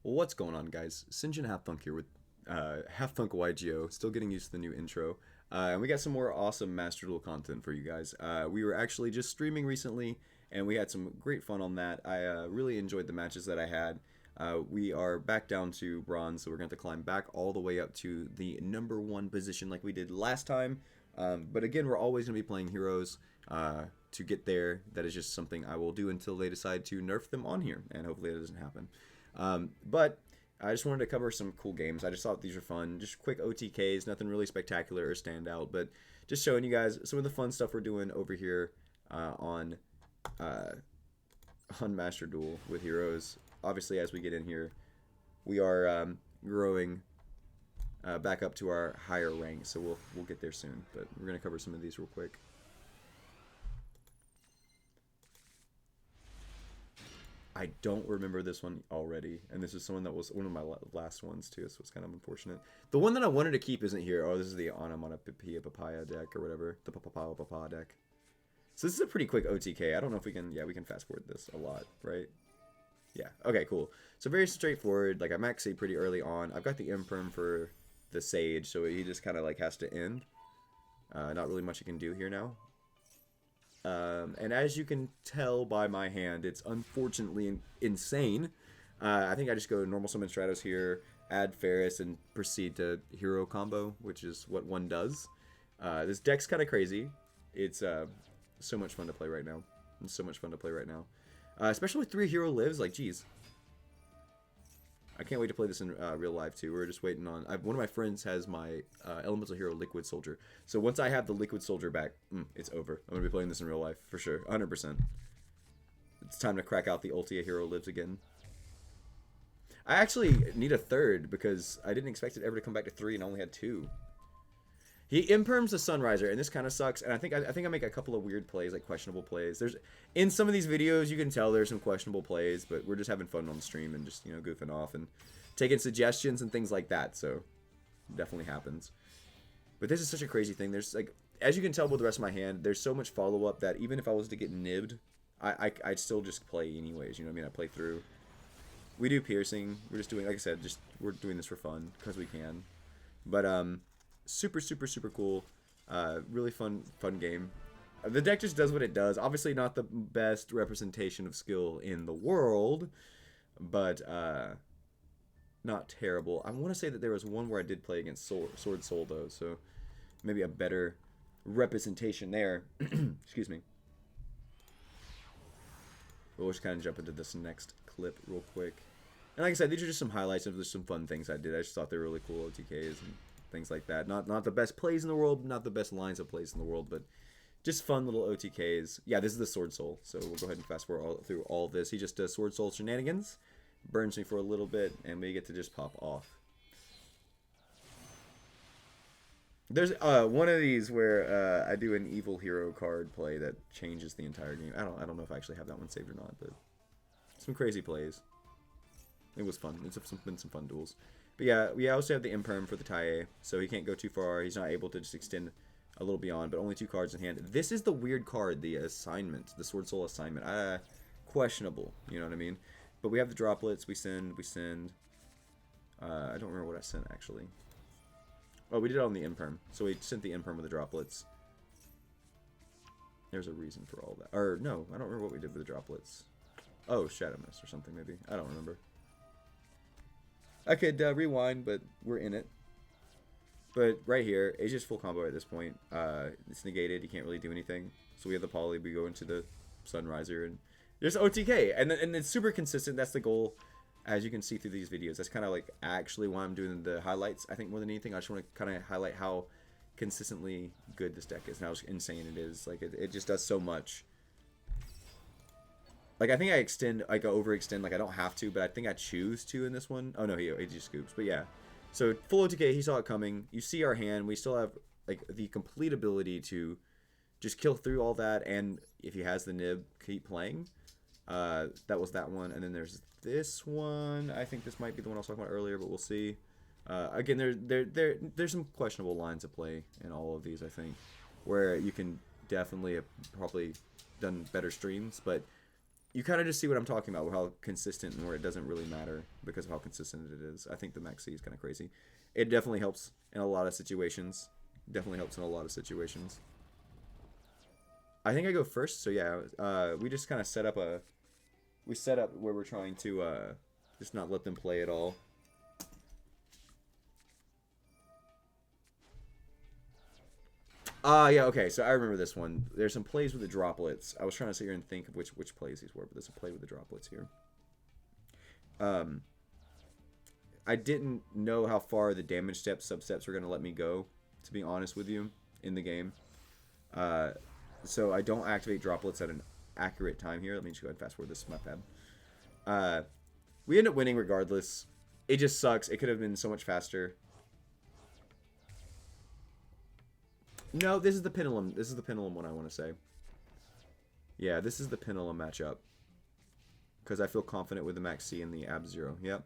What's going on, guys? Sinjin HalftHunk here with HalfthunkYGO, still getting used to the new intro. And we got some more awesome Master Duel content for you guys. We were actually just streaming recently, and we had some great fun on that. I really enjoyed the matches that I had. We are back down to bronze, so we're going to climb back all the way up to the #1 position like we did last time. But again, we're always going to be playing heroes to get there. That is just something I will do until they decide to nerf them on here, and hopefully that doesn't happen. But I just wanted to cover some cool games. I just thought these were fun. Just quick OTKs, nothing really spectacular or standout, but just showing you guys some of the fun stuff we're doing over here on Master Duel with heroes. Obviously, as we get in here, we are growing back up to our higher rank, so we'll get there soon. But we're gonna cover some of these real quick. I don't remember this one already, and this is someone that was one of my last ones too, so it's kind of unfortunate. The one that I wanted to keep isn't here. Oh, this is the Onomatopoeia Papaya deck or whatever, the Papaya deck. So this is a pretty quick OTK. I don't know if we can, yeah, we can fast forward this a lot, right? Yeah, okay, cool. So very straightforward. Like, I'm actually pretty early on. I've got the Imperm for the Sage, so he just kind of like has to end. Not really much you can do here now. And as you can tell by my hand, it's unfortunately insane. I think I just go normal summon Stratos here, add Ferris, and proceed to hero combo, which is what one does. This deck's kind of crazy. It's so much fun to play right now. It's so much fun to play right now. Especially with 3 hero lives, like, geez. I can't wait to play this in real life too. We're just waiting on. One of my friends has my Elemental Hero Liquid Soldier. So once I have the Liquid Soldier back, it's over. I'm gonna be playing this in real life for sure, 100%. It's time to crack out the Ultia Hero Lives again. I actually need a third because I didn't expect it ever to come back to 3 and I only had 2. He imperms the Sunriser, and this kind of sucks. And I think I make a couple of weird plays, like questionable plays. There's in some of these videos you can tell there's some questionable plays, but we're just having fun on the stream and just goofing off and taking suggestions and things like that. So it definitely happens. But this is such a crazy thing. There's like, as you can tell with the rest of my hand, there's so much follow up that even if I was to get nibbed, I'd still just play anyways. You know what I mean? I play through. We do piercing. We're just doing, like I said, we're doing this for fun because we can. But super cool, really fun game. The deck just does what it does. Obviously not the best representation of skill in the world, but not terrible. I want to say that there was one where I did play against Sword Soul though, so maybe a better representation there. Excuse me. We'll just kind of jump into this next clip real quick. And like I said, these are just some highlights of some fun things I did. I just thought they were really cool OTKs and things like that. Not the best plays in the world, not the best lines of plays in the world, but just fun little OTKs. Yeah, this is the Sword Soul, so we'll go ahead and fast forward through all this. He just does Sword Soul shenanigans, burns me for a little bit, and we get to just pop off. There's one of these where I do an evil hero card play that changes the entire game. I don't know if I actually have that one saved or not, but some crazy plays. It was fun. It's been some fun duels. But yeah, we also have the Imperm for the Taie, so he can't go too far. He's not able to just extend a little beyond, but only 2 cards in hand. This is the weird card, the assignment, the Sword Soul assignment. Questionable, you know what I mean? But we have the droplets. We send. I don't remember what I sent, actually. Oh, we did it on the Imperm. So we sent the Imperm with the droplets. There's a reason for all that. Or, no, I don't remember what we did with the droplets. Oh, Shadow Mist or something, maybe. I don't remember. I could rewind, but we're in it. But right here, it's just full combo at this point. It's negated. You can't really do anything. So we have the poly. We go into the Sunriser, and there's OTK. And it's super consistent. That's the goal, as you can see through these videos. That's kind of like actually why I'm doing the highlights. I think more than anything, I just want to kind of highlight how consistently good this deck is and how insane it is. Like, it just does so much. Like, I think I overextend, like, I don't have to, but I think I choose to in this one. Oh, no, he just scoops. But, yeah. So, full OTK, he saw it coming. You see our hand. We still have, like, the complete ability to just kill through all that, and if he has the nib, keep playing. That was that one. And then there's this one. I think this might be the one I was talking about earlier, but we'll see. Again, there's some questionable lines of play in all of these, I think, where you can definitely have probably done better streams, but you kind of just see what I'm talking about, how consistent and where it doesn't really matter because of how consistent it is. I think the Maxi is kind of crazy. It definitely helps in a lot of situations. Definitely helps in a lot of situations. I think I go first, so yeah, we just kind of set up where we're trying to just not let them play at all. Yeah, okay, so I remember this one. There's some plays with the droplets. I was trying to sit here and think of which plays these were, but there's a play with the droplets here. I didn't know how far the damage steps, substeps were going to let me go, to be honest with you, in the game. So I don't activate droplets at an accurate time here. Let me just go ahead and fast forward this, my bad. We end up winning regardless. It just sucks. It could have been so much faster. No, this is the pendulum. This is the pendulum one I want to say. Yeah, this is the pendulum matchup. Because I feel confident with the Max C and the Ab Zero. Yep.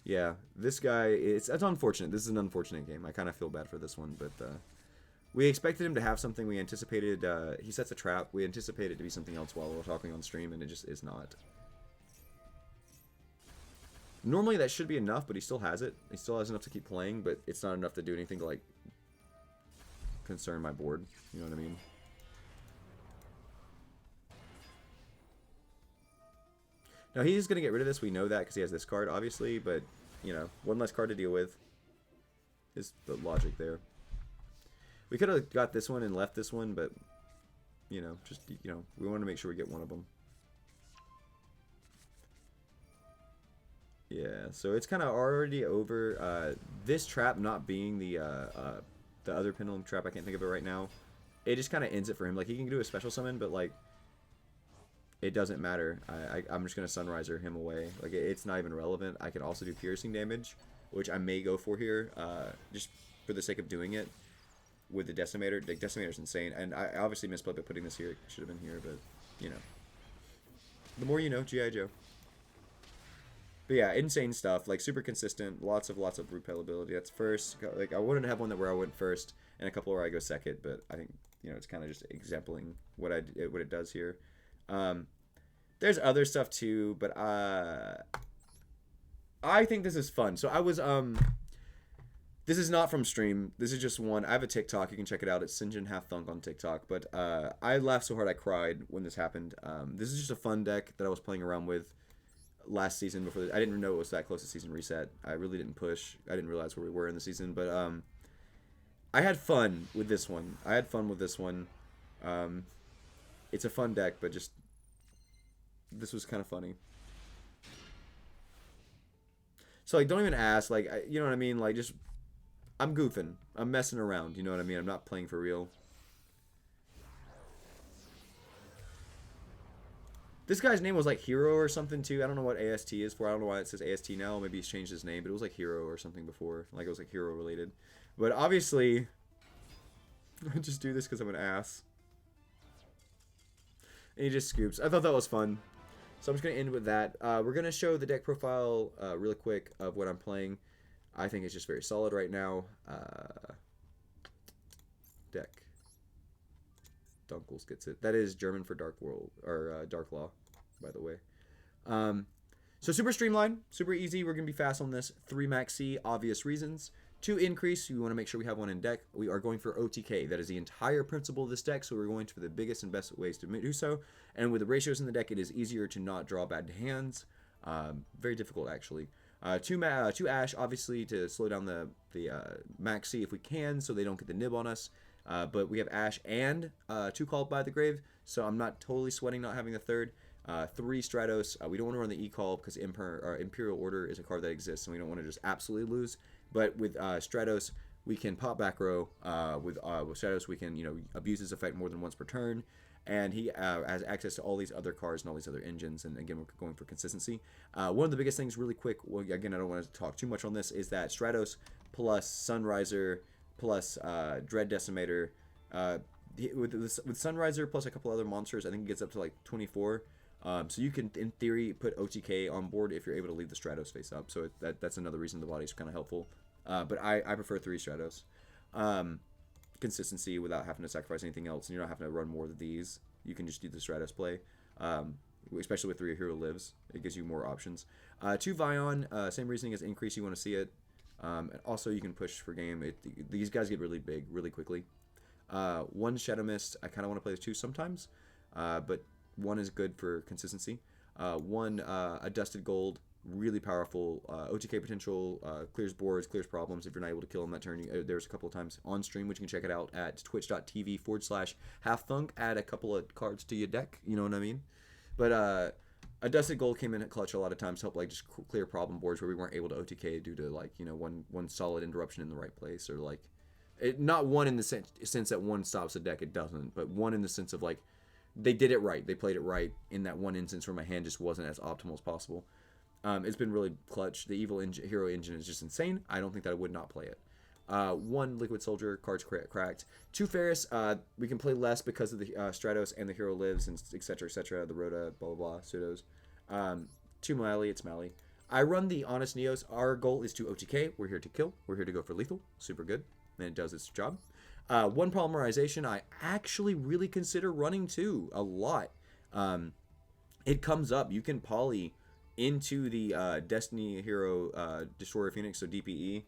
Yeah, this guy, it's unfortunate. This is an unfortunate game. I kind of feel bad for this one, but we expected him to have something. We anticipated, he sets a trap. We anticipated it to be something else while we were talking on stream, and it just is not. Normally that should be enough, but he still has it. He still has enough to keep playing, but it's not enough to do anything to, like, concern my board. You know what I mean? Now, he's going to get rid of this. We know that because he has this card, obviously. But, you know, one less card to deal with is the logic there. We could have got this one and left this one, but, you know, just, you know, we want to make sure we get one of them. Yeah, so it's kind of already over. This trap not being the other pendulum trap, I can't think of it right now. It just kind of ends it for him. Like, he can do a special summon, but, like, it doesn't matter. I'm just going to Sunriser him away. Like, it's not even relevant. I can also do piercing damage, which I may go for here, just for the sake of doing it with the Decimator. Like, Decimator's insane. And I obviously misplayed by putting this here. It should have been here, but, you know. The more you know, G.I. Joe. But yeah, insane stuff. Like, super consistent. Lots of repellability. That's first. Like, I wanted to have one where I went first, and a couple where I go second, but I think, you know, it's kind of just exempling what it does here. There's other stuff too, but I think this is fun. So I was this is not from stream. This is just one. I have a TikTok. You can check it out. It's Sinjin HalfthunkYGO on TikTok. But I laughed so hard I cried when this happened. This is just a fun deck that I was playing around with last season before. I didn't even know it was that close to season reset. I really didn't push. I didn't realize where we were in the season. But I had fun with this one. It's a fun deck, but just this was kind of funny. So, like, don't even ask. Like, you know what I mean? Like, just, I'm goofing. I'm messing around. You know what I mean? I'm not playing for real. This guy's name was, like, Hero or something, too. I don't know what AST is for. I don't know why it says AST now. Maybe he's changed his name, but it was, like, Hero or something before. Like, it was, like, Hero related. But, obviously, I just do this because I'm an ass. And he just scoops. I thought that was fun. So I'm just going to end with that. We're going to show the deck profile real quick of what I'm playing. I think it's just very solid right now. Deck. Dunkles gets it. That is German for Dark World, or Dark Law, by the way. So super streamlined, super easy. We're going to be fast on this. 3 Max C, obvious reasons. 2 increase, we want to make sure we have one in deck. We are going for OTK. That is the entire principle of this deck, so we're going for the biggest and best ways to do so. And with the ratios in the deck, it is easier to not draw bad hands. Very difficult, actually. 2 Ash, obviously, to slow down the Max C if we can, so they don't get the nib on us. But we have Ash and 2 Called by the Grave, so I'm not totally sweating not having the third. 3 Stratos. We don't want to run the E-Call because Imperial Order is a card that exists, and we don't want to just absolutely lose. But with Stratos, we can pop back row. With Stratos, we can, you know, abuse his effect more than once per turn. And he has access to all these other cards and all these other engines. And again, we're going for consistency. One of the biggest things, really quick, well, again, I don't want to talk too much on this, is that Stratos plus Sunriser plus Dread Decimator. With Sunriser plus a couple other monsters, I think it gets up to like 24. So you can, in theory, put OTK on board if you're able to leave the Stratos face up. So that's another reason the body's kind of helpful. But I prefer 3 Stratos. Consistency without having to sacrifice anything else. And you're not having to run more of these. You can just do the Stratos play. especially with 3 hero lives. It gives you more options. 2 Vion, same reasoning as increase, you want to see it. And also, you can push for game. These guys get really big really quickly. 1 Shadow Mist, I kind of want to play with 2 sometimes, but 1 is good for consistency. 1 Adjusted Gold, really powerful. OTK potential, clears boards, clears problems. If you're not able to kill him that turn, there's a couple of times on stream, which you can check it out at twitch.tv/HalfthunkYGO. Add a couple of cards to your deck, you know what I mean? But Adjusted Gold came in at clutch a lot of times to help like just clear problem boards where we weren't able to OTK due to like, you know, one solid interruption in the right place, or like not one in the sense that 1 stops the deck, it doesn't, but 1 in the sense of like they did it right, they played it right in that one instance where my hand just wasn't as optimal as possible. It's been really clutch. The evil hero engine is just insane. I don't think that I would not play it. 1 Liquid Soldier, cards cracked. 2 Ferris, we can play less because of the Stratos and the hero lives, and etc. etc. The Rhoda, blah blah blah, pseudos. 2 Mally, it's Mally. I run the Honest Neos. Our goal is to OTK. We're here to kill. We're here to go for lethal. Super good. And it does its job. 1 Polymerization, I actually really consider running 2 a lot. It comes up. You can poly into the Destiny Hero Destroyer Phoenix, so DPE,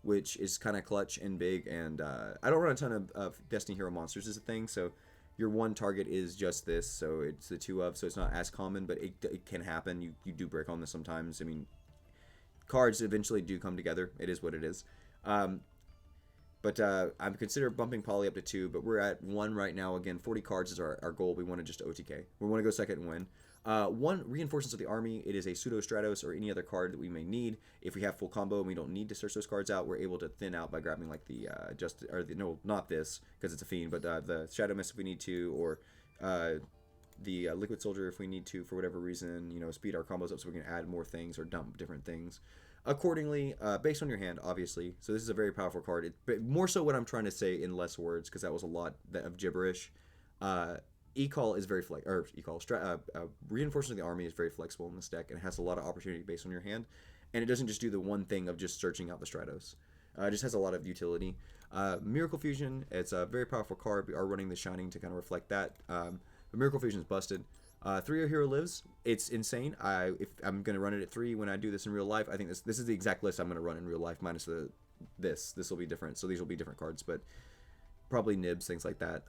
which is kind of clutch and big. And I don't run a ton of Destiny Hero monsters as a thing, so your 1 target is just this, so it's the 2 of, so it's not as common, but it can happen. You do break on this sometimes. I mean, cards eventually do come together. It is what it is. But I'm considering bumping poly up to 2, but we're at 1 right now. Again, 40 cards is our goal. We want to just OTK. We want to go second and win. 1 Reinforcements of the Army. It is a pseudo Stratos or any other card that we may need. If we have full combo and we don't need to search those cards out, we're able to thin out by grabbing like the no, not this because it's a fiend, but the Shadow Mist if we need to, or the Liquid Soldier if we need to for whatever reason. You know, speed our combos up so we can add more things or dump different things accordingly, based on your hand, obviously. So this is a very powerful card. But more so what I'm trying to say in less words, because that was a lot of gibberish. E-Call is very Reinforcement of the Army is very flexible in this deck, and it has a lot of opportunity based on your hand. And it doesn't just do the one thing of just searching out the Stratos. It just has a lot of utility. Miracle Fusion, it's a very powerful card. We are running the Shining to kind of reflect that. But Miracle Fusion is busted. 3 hero lives. It's insane. If I'm gonna run it at 3 when I do this in real life, I think this is the exact list I'm gonna run in real life minus this will be different. So these will be different cards, but probably nibs, things like that.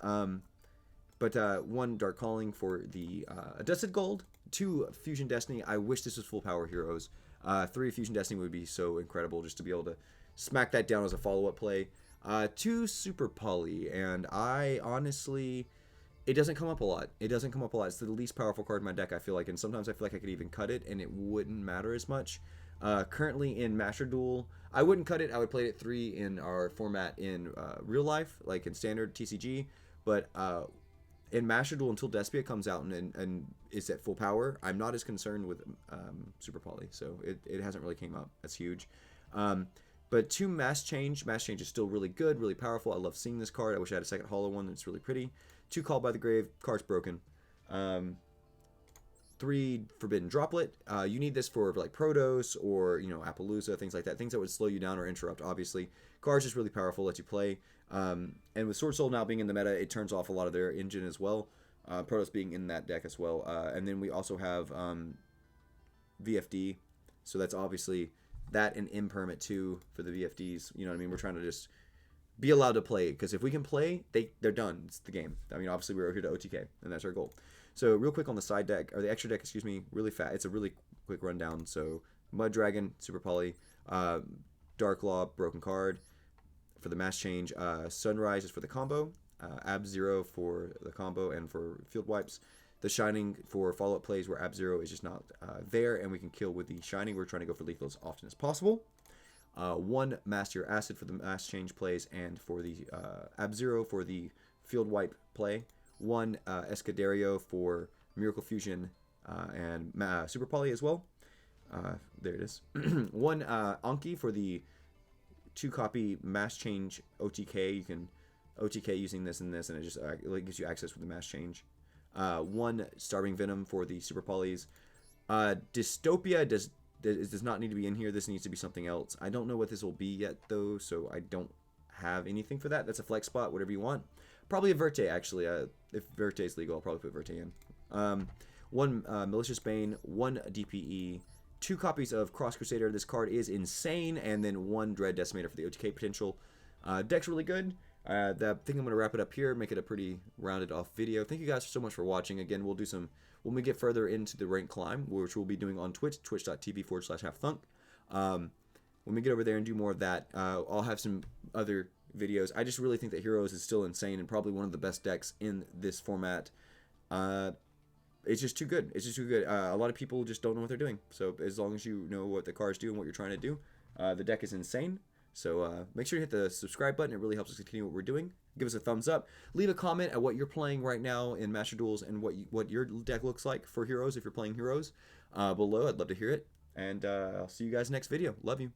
But 1 Dark Calling for the Adjusted Gold. 2 Fusion Destiny. I wish this was full power heroes. 3 Fusion Destiny would be so incredible just to be able to smack that down as a follow-up play. 2 Super Poly, and I honestly, it doesn't come up a lot. It's the least powerful card in my deck, I feel like, and sometimes I feel like I could even cut it and it wouldn't matter as much. Currently in Master Duel, I wouldn't cut it. I would play it at 3 in our format in real life, like in standard TCG, but in Master Duel, until Despia comes out and is at full power, I'm not as concerned with Super Poly, so it hasn't really came up. That's huge. But 2 Mass Change. Mass Change is still really good, really powerful. I love seeing this card. I wish I had a second hollow one that's really pretty. 2 Call by the Grave. Card's broken. 3 Forbidden Droplet. You need this for like Protos or, you know, Appaloosa, things like that. Things that would slow you down or interrupt, obviously. Card's just really powerful, lets you play. And with Sword Soul now being in the meta, it turns off a lot of their engine as well. Protos being in that deck as well. And then we also have VFD. So that's obviously that and Impermit too for the VFDs. You know what I mean? We're trying to just be allowed to play, because if we can play, they're done. It's the game. I mean, obviously we're here to OTK, and that's our goal. So real quick on the side deck, or the extra deck, excuse me, really fast. It's a really quick rundown. So Mud Dragon, Super Poly, Dark Law, broken card for the Mass Change. Sunrise is for the combo. Ab Zero for the combo and for field wipes. The Shining for follow-up plays where Ab Zero is just not there, and we can kill with the Shining. We're trying to go for lethal as often as possible. 1 Master Acid for the Mass Change plays, and for the Ab Zero for the field wipe play. 1 Escuderio for Miracle Fusion and Super Poly as well. There it is. 1 Anki for the 2 copy Mass Change OTK. You can OTK using this and this, and it just gives you access with the Mass Change. 1 Starving Venom for the Super Polys. Dystopia does not need to be in here. This needs to be something else. I don't know what this will be yet, though, so I don't have anything for that. That's a flex spot, whatever you want. Probably a Verte, actually. If Verte is legal, I'll probably put Verte in. 1 Malicious Bane, 1 DPE, 2 copies of Cross Crusader. This card is insane, and then 1 Dread Decimator for the OTK potential. Deck's really good. I think I'm going to wrap it up here, make it a pretty rounded off video. Thank you guys so much for watching. Again, we'll do some, when we get further into the rank climb, which we'll be doing on Twitch, twitch.tv/HalftHunk. When we get over there and do more of that, I'll have some other videos. I just really think that Heroes is still insane and probably one of the best decks in this format. It's just too good. It's just too good. A lot of people just don't know what they're doing. So as long as you know what the cards do and what you're trying to do, the deck is insane. So make sure you hit the subscribe button. It really helps us continue what we're doing. Give us a thumbs up. Leave a comment at what you're playing right now in Master Duels and what your deck looks like for Heroes if you're playing Heroes below. I'd love to hear it. And I'll see you guys next video. Love you.